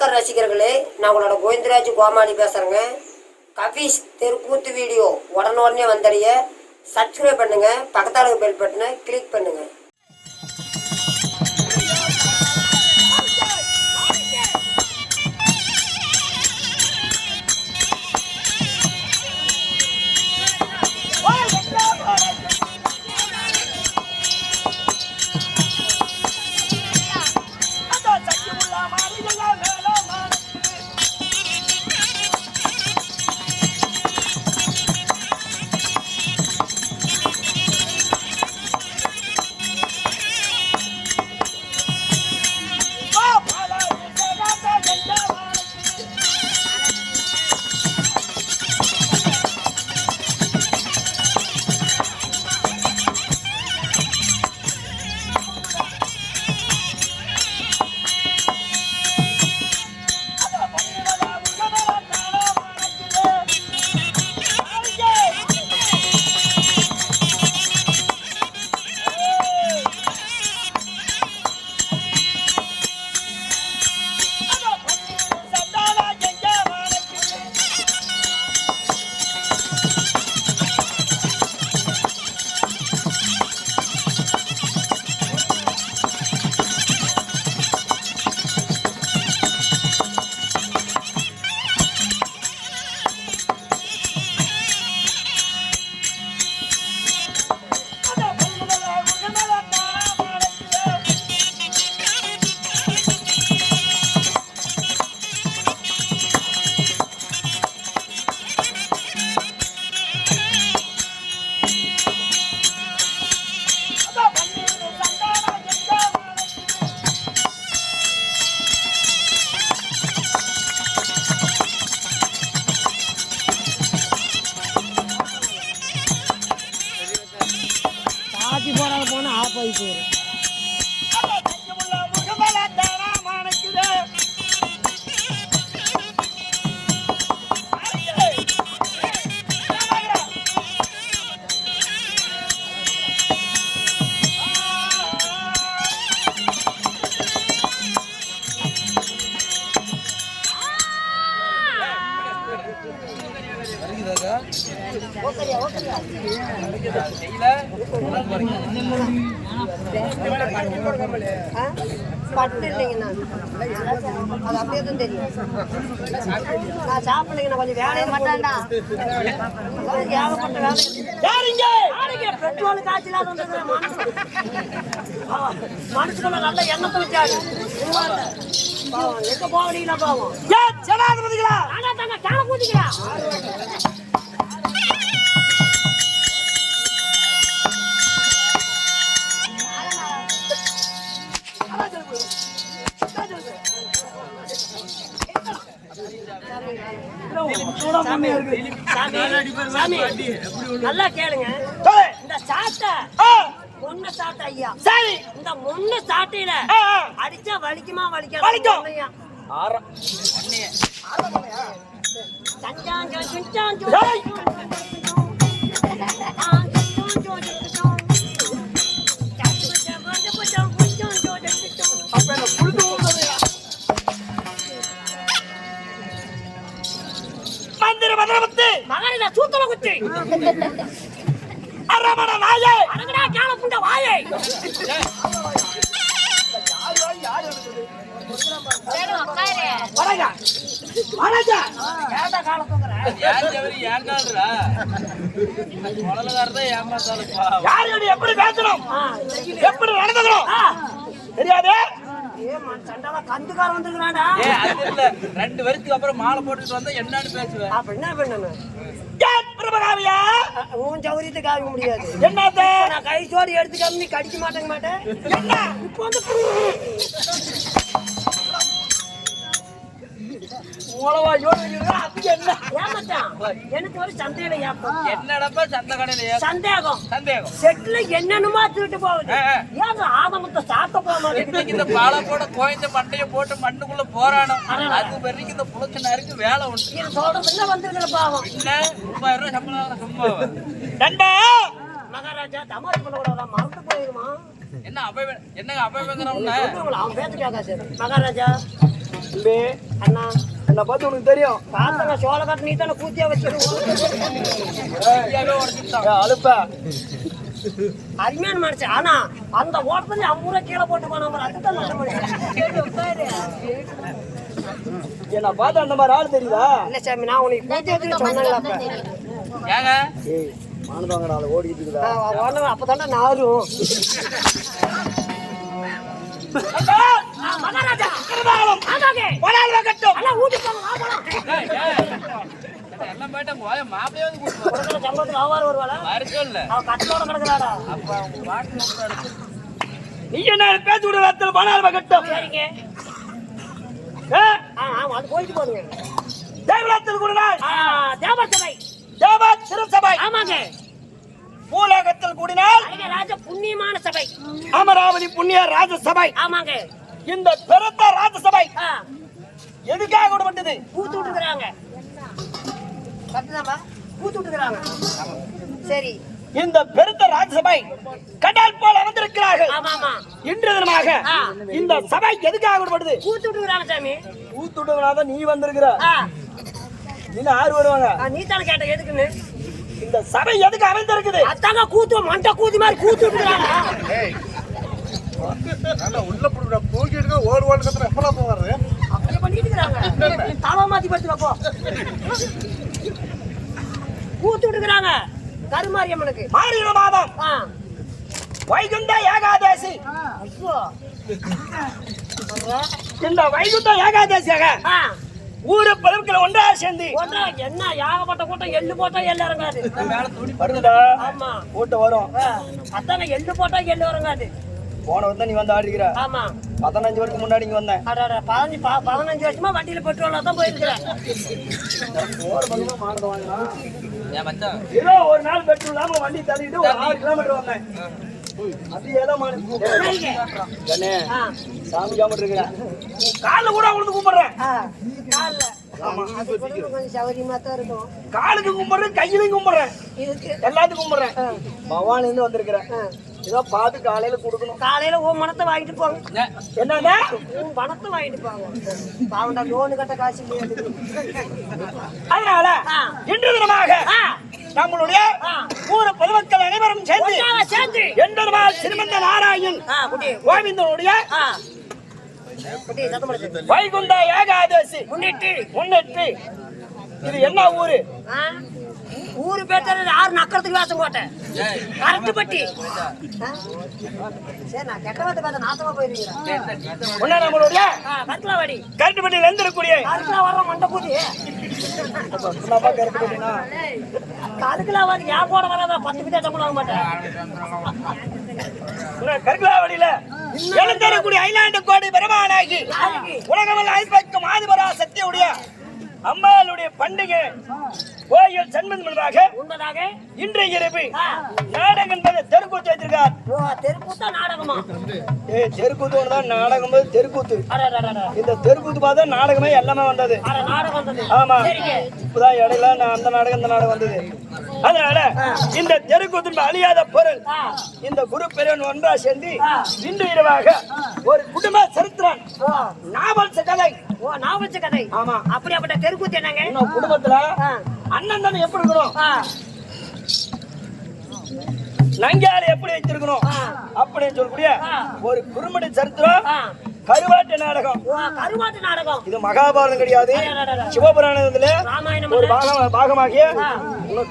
ரசிகர்களே, நான் உங்களோட கோவிந்தராஜ் கோமாளி பேசுகிறேங்க. கபீஸ் தெருக்கூத்து வீடியோ உடனே வந்தடைய சப்ஸ்கிரைப் பண்ணுங்க, பக்கத்தால பெல் பட்டனை கிளிக் பண்ணுங்க. போனா ஆஃப் ஆகி போயிடும். பட்டு இல்லைங்கண்ணா, அது அப்படியே தான் தெரியும். நான் சாப்பிடலைங்கண்ணா, கொஞ்சம் வேலையை மாட்டாண்டா, ஏகப்பட்ட வேலை. பெட்ரோல் காய்ச்சலாக மனசுக்குள்ள நல்ல எண்ணத்தை வச்சாரு. எங்க போவீங்களா பாவம் ஜனாதிபதிகளா தாங்க கால கூட்டிங்களா. நல்லா கேளுங்க, இந்த சாட்டை முன்ன சாட்டை ஐயா. சரி, இந்த முன்ன சாட்டையில அடிச்சா வலிக்குமா வலிக்கும்? மகனிட சூத்தல குத்தி அரமண நாயே அரங்கடா கால புண்ட வாயே. சேடு உட்காரு வரங்க வரங்க ஏடா கால தூங்கற யார் ஜவரி யார் கால்றா கொலலகாரதே ஏமாத்தாலுப்பா. யாரோட எப்படி பேசணும், எப்படி நடந்துக்கணும் தெரியாதே. சண்டால கந்துக்கார வந்துறானடா. அது இல்ல, 2 வருஷத்துக்கு அப்புறம் மாலை போட்டுட்டு வந்தா என்னன்னு பேசுவேன். அப்ப என்ன பண்ணணும்? பிரபகாவியா உன் சௌரியத்துக்கு ஆக முடியாது. என்னது? நான் கை சோறு எடுத்துக்காம நீ கடிக்க மாட்டேன். என்ன இப்போ வந்து எனக்கு ஒரு சந்தேகம். என்னடப்பா சந்த கடையில சந்தேகம் செட்ல என்னென்னமா தூட்டு போகுது. ஏன் ஆதமத்தை சாத்த போக மாட்டேங்குது? இந்த பாலை போட கோயந்த மண்டைய போட்டு மண்ணுக்குள்ள போறானோ அது வரைக்கும் இந்த புலச்சனாருக்கு வேலை உண்டு. சொல்றது வந்துருக்கிற பாவம். என்ன 3000 ரூபாய் சம்பளம் சும்மா மகாராஜா தமாரி பண்ண கூட மறந்து போயிருமா? என்ன என்னங்க அபயங்கறவன அவன் பேச்சு கேட்காது. மகாராஜா தம்பி, அண்ணா என்னை பார்த்து உனக்கு தெரியும். பார்த்தங்க சோழ கட்டு நீ தானே கூத்தியா வச்சிருக்கோம். அழுப்ப அருமையான மனுச்சு. ஆனா அந்த ஓட்டத்துல 50 ரூபாய் கீழே போட்டு போன அதுதான் நல்ல மனுஷன். என்னை பார்த்து அந்த மாதிரி ஆள் தெரியுதா? இல்ல சாமி, நான் உனக்கு கூத்தி வச்சு சொன்னேன்ல அப்ப. ஏங்க ஏய், மானதாங்கடா ஓடிக்கிட்டு இருக்குதா? அப்பதாண்டா நாரும். மகாராஜா எல்லாம் போயிட்டு மாப்பிளையே வந்து கூப்பிட்டு சம்பளத்துக்கு ஆவாரம் வருவாளா? வரச்சொல்ல அவன் கட்டோட கிடக்குறாடா. அப்ப அவங்க பாட்டு நீ என்ன பேச்சு விட வார்த்தை பணம் கட்டும். சரிங்க. ஆமா, அது போயிட்டு போதுங்க. தேவராத்தில் கூட நாள் தேவர் சபை. தேவா திருசபை. ஆமாங்க. பூலோகத்தில் கூடினால் ராஜ புண்ணியமான சபை. அமராவதி புண்ணிய ராஜசபை. ஆமாங்க. இந்த பெருத்த ராஜசபை ஆ, எதுக்காக விடப்பட்டது? கூத்து விட்டுக்கிறாங்க. கட்டுதாம்பா, கூத்து விட்டுக்கிறாங்க. சரி. இந்த பெருத்த ராஜசபை கடல் போல அமர்ந்திருக்கிறார்கள். ஆமா ஆமா. இன்று தினமாக ஆ. இந்த சபை எதுக்காக விடப்படுது? கூத்து விட்டுக்கிறாங்க சாமி. ஊத்துடுவனாதான் நீ வந்திருக்கிற. ஆ, இன்னும் யாரு வருவாங்க? நீ தானே கேட்ட எதுக்குன்னு. இந்த சபை எதுக்கு அமைந்திருக்குது? அதாங்க கூத்து மண்டை கூத்து மாதிரி கூத்து விட்டுக்கிறாங்க. உள்ள போடுற தூக்கி எடுக்க ஓடு ஓடு கத்துற எப்பலாம் போவாரு அப்படி பண்ணிட்டு இருக்காங்க. தலை மாத்தி படுத்துக்கப்போ கூத்து விட்டுக்கிறாங்க. கருமாரியம்மனுக்கு மாறின மாதம் ஆ, வைகுண்ட ஏகாதசி. ஐயோ. இந்த வைகுண்ட ஏகாதசியாக ஆ, ஊரு பதவிகள் ஒன்றா சேர்ந்து ஒன்றா என்ன ஏகப்பட்ட கூட்டம். எள்ளு போட்டா எள்ளு இறங்காது. வருதுடா. ஆமா. கூட்டம் வரும். அதாங்க எள்ளு போட்டா எள்ளு இறங்காது. போன வந்து நீ வந்து ஆடிக்கிற. ஆமா. 15 வருஷத்துக்கு முன்னாடி இங்க வந்தேன். 15 வருஷமா வண்டியில பெட்ரோல் தான் போயிருக்கிறேன். ஏன் மச்சான் ஏதோ ஒரு நாள் பெட்ரோல் இல்லாம வண்டி தள்ளிட்டு ஒரு 6 கிலோமீட்டர் வந்தேன். அது ஏதோ கண்ணே ஆ, சாமி காமிட்டு இருக்கிறேன். கால கூட உழுந்து கும்பிடுறேன். கால்ல. அது கூட கொஞ்சம் சௌகரியமா தான் இருக்கும். காலுக்கு கும்பிடுறேன், கையிலையும் கும்பிடுறேன், இதுக்கு எல்லாத்துக்கும் கும்பிடுறேன். பவானில இருந்து வந்திருக்கிறேன். ஏதோ பார்த்து காலையில கொடுக்கணும். காலையில உன் பணத்தை வாங்கிட்டு போங்க. என்னன்னா உன் பணத்தை வாங்கிட்டு போங்க. பாவண்டா லோனு கட்ட காசு இல்லையா? அதனால ஆ. இன்று தினமாக நம்மளுடைய ஆ. ஊர் பொதுமக்கள் அனைவரும் சேர்ந்து ஒன்றாக சேர்ந்து எம்பெருமாள் திருமந்த நாராயண் குட்டி கோவிந்தனுடைய ஆ, குட்டி சத்தம் போடு. வைகுண்ட ஏகாதசி முன்னிட்டு முன்னிட்டு இது என்ன ஊரு? ஆ, ஊரு பேர் தெரியாது. 6 நக்கறதுக்கு வேஷம் போட்டேன். கரெக்ட் பட்டி. சரி, நான் கெட்ட வார்த்தை பார்த்த நாசமா போயிருக்கிறேன். ஒன்னா நம்மளுடைய கருக்கலாவாடி கருட்டுப்பட்டியில் இருந்திருக்கூடிய கருக்கலா வர்ற மண்டை பூதி. கருட்டுப்பட்டினா கருக்கலாவாடி ஏன் கூட வராத 10 பேர் சம்பளம் வாங்க மாட்டேன். கருக்கலாவடியில எழுந்தரக்கூடிய ஐலாண்டு கோடி பெருமானாகி உலகமெல்லாம் ஐஸ்பைக்கும் ஆதிபரா சக்தியுடைய அம்மாளுடைய பண்டிகை கோயில் சண்மன் முன்பாக உண்மைதாக இன்றைய இரவு நாடகம் என்பதை தெருக்கூத்து வைத்திருக்கார். தெருக்கூத்தா நாடகமா? தெருக்கூத்து ஒண்ணுதான் நாடகம், தெருக்கூத்து. அடடடடட. இந்த தெருக்கூத்து பார்த்தா நாடகமே எல்லாமே வந்தது. நாடகம் வந்தது. ஆமா, சரிங்க. இப்பதான் இடையில அந்த நாடகம் இந்த நாடகம் வந்தது. அதனால இந்த தெருக்கூத்து அழியாத பொருள் இந்த குரு பெரியவன் ஒன்றா சேர்ந்து இன்று இரவாக ஒரு குடும்ப சரித்திரம் நாவல் கதை. ஓ, நாவல் கதை. ஆமா, அப்படியாப்பட்ட தெருக்கூத்து என்னங்க? இன்னும் குடும்பத்துல அண்ணன் தானே எப்படி இருக்கணும், நங்கால எப்படி வச்சிருக்கணும் அப்படின்னு சொல்லக்கூடிய ஒரு குறும்படி சரித்திரம் கருவாட்டு நாடகம். கருவாட்டு நாடகம். இது மகாபாரதம் கிடையாது, சிவபுராணத்துல ராமாயணம் ஒரு பாகமாகிய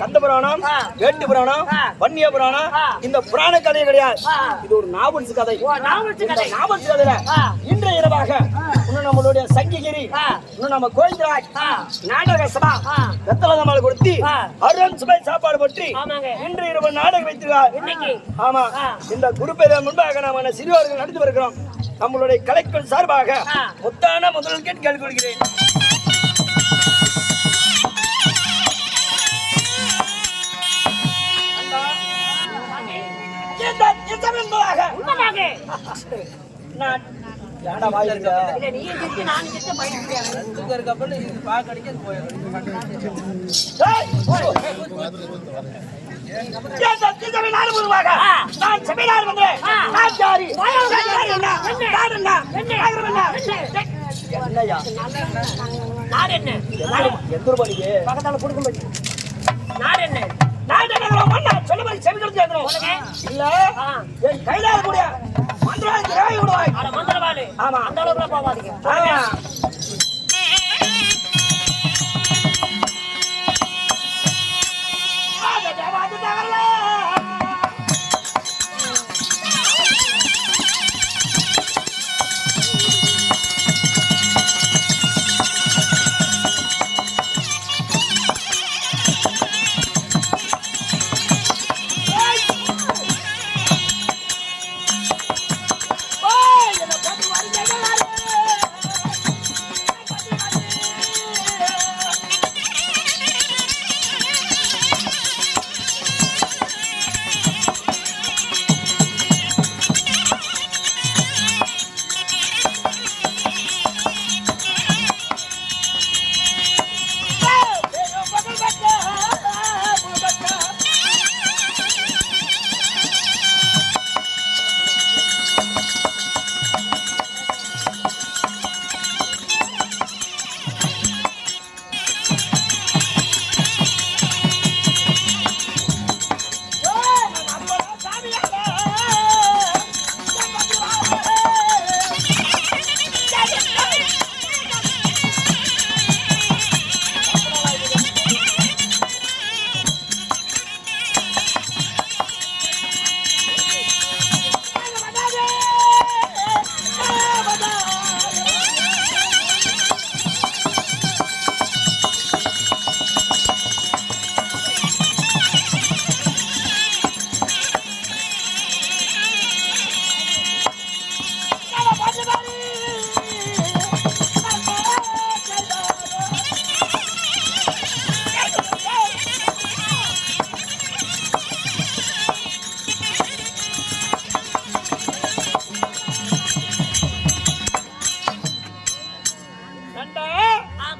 கந்த புராணம், வேட்டு புராணம், வன்னிய புராணம். இந்த புராண கதை கிடையாது, இது ஒரு நாவல்ஸ் கதை. நாவல்ஸ் கதையில இன்றைய இரவாக இன்னும் நம்மளுடைய சங்கிகிரி, இன்னும் நம்ம கோயில்ராஜ் நாடக சபா வெத்தலகமால கொடுத்து அருண் சுபை சாப்பாடு பற்றி இன்று இரவு நாடகம் வைத்திருக்கார். ஆமா, இந்த குரு பெரிய முன்பாக நாம சிறுவர்கள் நடத்தி வருகிறோம். நம்மளுடைய கலைக்குள் சார்பாக முத்தான முதல் கேள்வி கொடுக்கிறேன். நான் செமினார் வந்தேன். என்னையா நாடு என்ன எந்த ரூபாய்க்கு பக்கத்தால புடுக்க மாட்டேன் நாடு என்ன நான் என்ன மண்ணா சொல்ல மாதிரி செவிகள் கேட்கிறோம் இல்ல என் கையில கூடிய மந்திரவாதி ராய் விடுவாய் அட மந்திரவாதி ஆமா அந்த அளவுக்கு போவாதீங்க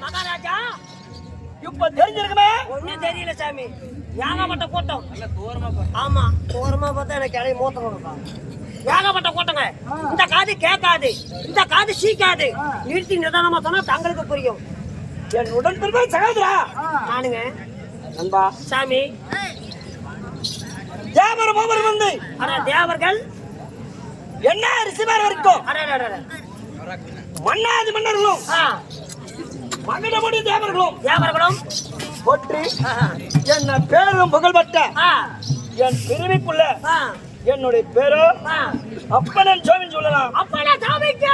மகாராஜா இப்ப தெரிஞ்சிருக்குமே ஒண்ணும் தெரியல சாமி ஏகப்பட்ட கூட்டம் நல்ல தூரமா போ. ஆமா தூரமா பார்த்தா எனக்கு இலைய மூத்த கொடுப்பா ஏகப்பட்ட கூட்டங்க இந்த காது கேட்காது இந்த காது சீக்காது நிறுத்தி நிதானமா சொன்னா தங்களுக்கு புரியும் என் உடன் பிறந்த சகோதரா நானுங்க நண்பா சாமி தேவர் ஒவ்வொரு வந்து ஆனா தேவர்கள் என்ன ரிசிவர் வரைக்கும் அட மன்னாதி மன்னர்களும் மகனமுடி தேவர்களும் தேவர்களும் போற்றி என்ன பேரும் புகழ்பட்ட ஆ, என் பிரிவுக்குள்ள ஆ, என்னுடைய பேரோ ஆ. அப்பனன் சோமின்னு சொல்லலாம் அப்பனா சாமிக்கு